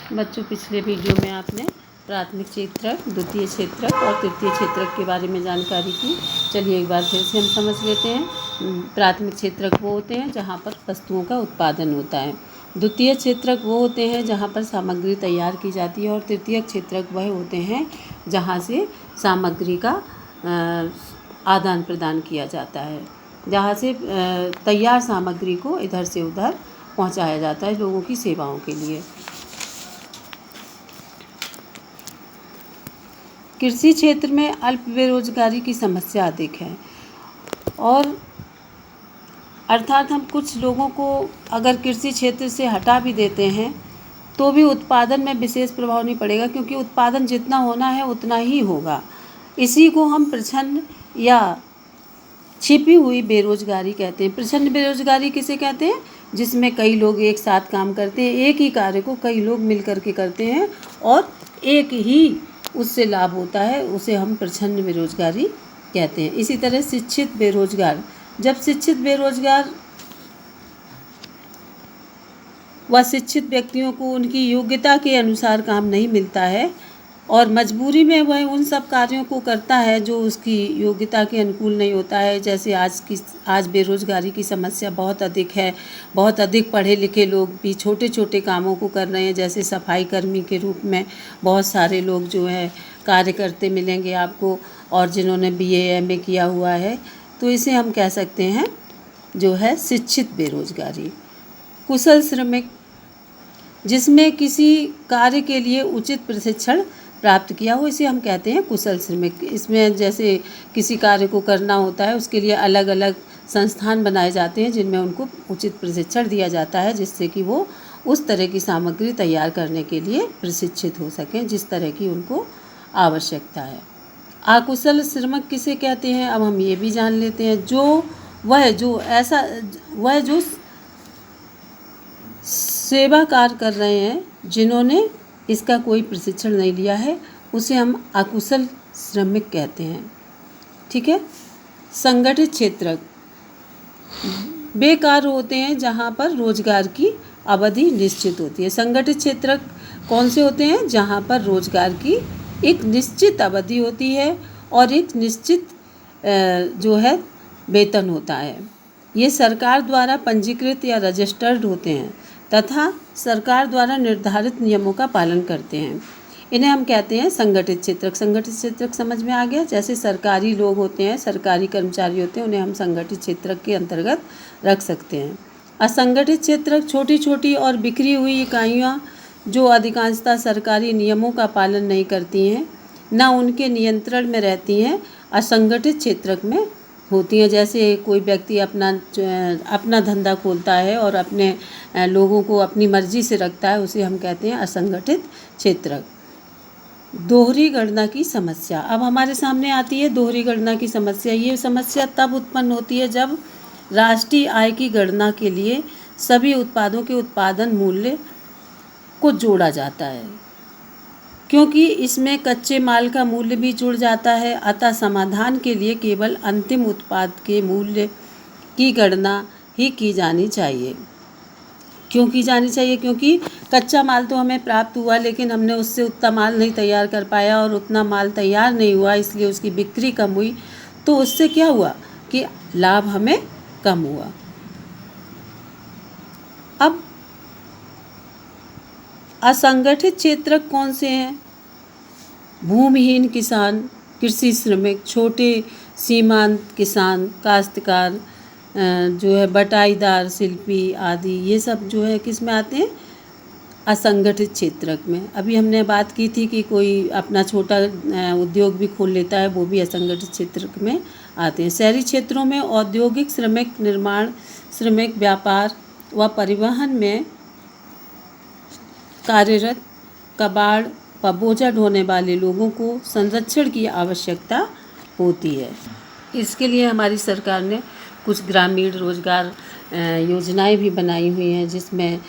बच्चों, पिछले वीडियो में आपने प्राथमिक क्षेत्रक, द्वितीय क्षेत्रक और तृतीय क्षेत्रक के बारे में जानकारी की। चलिए एक बार फिर से हम समझ लेते हैं। प्राथमिक क्षेत्रक वो होते हैं जहाँ पर वस्तुओं का उत्पादन होता है। द्वितीय क्षेत्रक वो होते हैं जहाँ पर सामग्री तैयार की जाती है। और तृतीय क्षेत्रक वह होते हैं जहाँ से सामग्री का आदान प्रदान किया जाता है, जहाँ से तैयार सामग्री को इधर से उधर पहुँचाया जाता है लोगों की सेवाओं के लिए। कृषि क्षेत्र में अल्प बेरोजगारी की समस्या अधिक है, और अर्थात हम कुछ लोगों को अगर कृषि क्षेत्र से हटा भी देते हैं तो भी उत्पादन में विशेष प्रभाव नहीं पड़ेगा, क्योंकि उत्पादन जितना होना है उतना ही होगा। इसी को हम प्रच्छन्न या छिपी हुई बेरोजगारी कहते हैं। प्रच्छन्न बेरोजगारी किसे कहते हैं? जिसमें कई लोग एक साथ काम करते हैं, एक ही कार्य को कई लोग मिल करके करते हैं और एक ही उससे लाभ होता है, उसे हम प्रच्छन्न बेरोजगारी कहते हैं। इसी तरह शिक्षित बेरोजगार, जब शिक्षित बेरोजगार व शिक्षित व्यक्तियों को उनकी योग्यता के अनुसार काम नहीं मिलता है और मजबूरी में वह उन सब कार्यों को करता है जो उसकी योग्यता के अनुकूल नहीं होता है। जैसे आज बेरोजगारी की समस्या बहुत अधिक है। बहुत अधिक पढ़े लिखे लोग भी छोटे छोटे कामों को कर रहे हैं। जैसे सफाई कर्मी के रूप में बहुत सारे लोग जो है कार्य करते मिलेंगे आपको, और जिन्होंने BA MA किया हुआ है, तो इसे हम कह सकते हैं जो है शिक्षित बेरोजगारी। कुशल श्रमिक, जिसमें किसी कार्य के लिए उचित प्रशिक्षण प्राप्त किया हो, इसे हम कहते हैं कुशल श्रमिक। इसमें जैसे किसी कार्य को करना होता है, उसके लिए अलग अलग संस्थान बनाए जाते हैं जिनमें उनको उचित प्रशिक्षण दिया जाता है, जिससे कि वो उस तरह की सामग्री तैयार करने के लिए प्रशिक्षित हो सकें जिस तरह की उनको आवश्यकता है। अकुशल श्रमिक किसे कहते हैं, अब हम ये भी जान लेते हैं। वह जो सेवा कार्य कर रहे हैं, जिन्होंने इसका कोई प्रशिक्षण नहीं लिया है, उसे हम अकुशल श्रमिक कहते हैं। ठीक है। संगठित क्षेत्रक, वे कार्य होते हैं जहाँ पर रोजगार की अवधि निश्चित होती है। संगठित क्षेत्रक कौन से होते हैं? जहाँ पर रोजगार की एक निश्चित अवधि होती है और एक निश्चित जो है वेतन होता है। ये सरकार द्वारा पंजीकृत या रजिस्टर्ड होते हैं तथा सरकार द्वारा निर्धारित नियमों का पालन करते हैं। इन्हें हम कहते हैं संगठित क्षेत्रक। संगठित क्षेत्रक समझ में आ गया? जैसे सरकारी लोग होते हैं, सरकारी कर्मचारी होते हैं, उन्हें हम संगठित क्षेत्रक के अंतर्गत रख सकते हैं। असंगठित क्षेत्रक छोटी छोटी और बिखरी हुई इकाइयाँ जो अधिकांशतः सरकारी नियमों का पालन नहीं करती हैं, न उनके नियंत्रण में रहती हैं, असंगठित क्षेत्रक में होती हैं। जैसे कोई व्यक्ति अपना धंधा खोलता है और अपने लोगों को अपनी मर्जी से रखता है, उसे हम कहते हैं असंगठित क्षेत्रक। दोहरी गणना की समस्या, अब हमारे सामने आती है दोहरी गणना की समस्या। ये समस्या तब उत्पन्न होती है जब राष्ट्रीय आय की गणना के लिए सभी उत्पादों के उत्पादन मूल्य को जोड़ा जाता है, क्योंकि इसमें कच्चे माल का मूल्य भी जुड़ जाता है। अतः समाधान के लिए केवल अंतिम उत्पाद के मूल्य की गणना ही की जानी चाहिए। क्यों की जानी चाहिए? क्योंकि कच्चा माल तो हमें प्राप्त हुआ, लेकिन हमने उससे उतना माल नहीं तैयार कर पाया और उतना माल तैयार नहीं हुआ, इसलिए उसकी बिक्री कम हुई। तो उससे क्या हुआ कि लाभ हमें कम हुआ। अब असंगठित क्षेत्रक कौन से हैं? भूमिहीन किसान, कृषि श्रमिक, छोटे सीमांत किसान, काश्तकार, जो है बटाईदार, शिल्पी आदि, ये सब जो है किस में आते हैं? असंगठित क्षेत्रक में। अभी हमने बात की थी कि कोई अपना छोटा उद्योग भी खोल लेता है, वो भी असंगठित क्षेत्रक में आते हैं। शहरी क्षेत्रों में औद्योगिक श्रमिक, निर्माण श्रमिक, व्यापार व परिवहन में कार्यरत कबाड़ व बोझा ढोने वाले लोगों को संरक्षण की आवश्यकता होती है। इसके लिए हमारी सरकार ने कुछ ग्रामीण रोजगार योजनाएं भी बनाई हुई हैं, जिसमें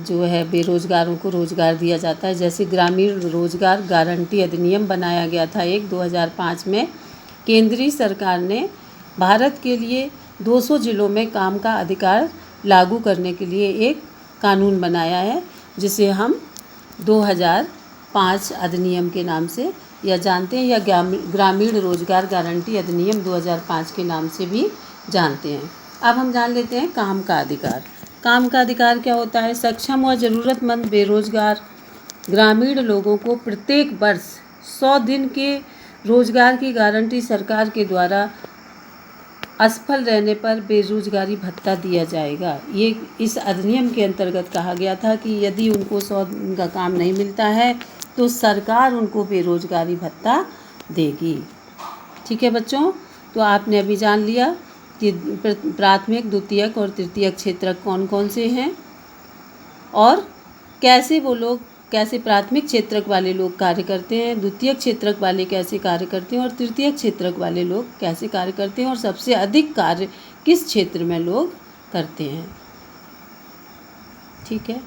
जो है बेरोजगारों को रोजगार दिया जाता है। जैसे ग्रामीण रोजगार गारंटी अधिनियम बनाया गया था 2005 में। केंद्रीय सरकार ने भारत के लिए 200 जिलों में काम का अधिकार लागू करने के लिए एक कानून बनाया है, जिसे हम 2005 अधिनियम के नाम से या जानते हैं, या ग्रामीण रोजगार गारंटी अधिनियम 2005 के नाम से भी जानते हैं। अब हम जान लेते हैं काम का अधिकार। काम का अधिकार क्या होता है? सक्षम व ज़रूरतमंद बेरोजगार ग्रामीण लोगों को प्रत्येक वर्ष 100 दिन के रोजगार की गारंटी सरकार के द्वारा असफल रहने पर बेरोजगारी भत्ता दिया जाएगा। ये इस अधिनियम के अंतर्गत कहा गया था कि यदि उनको 100 दिन का काम नहीं मिलता है तो सरकार उनको बेरोजगारी भत्ता देगी। ठीक है बच्चों, तो आपने अभी जान लिया कि प्राथमिक, द्वितीयक और तृतीयक क्षेत्रक कौन कौन से हैं और कैसे प्राथमिक क्षेत्रक वाले लोग कार्य करते हैं, द्वितीयक क्षेत्रक वाले कैसे कार्य करते हैं और तृतीयक क्षेत्रक वाले लोग कैसे कार्य करते हैं, और सबसे अधिक कार्य किस क्षेत्र में लोग करते हैं। ठीक है।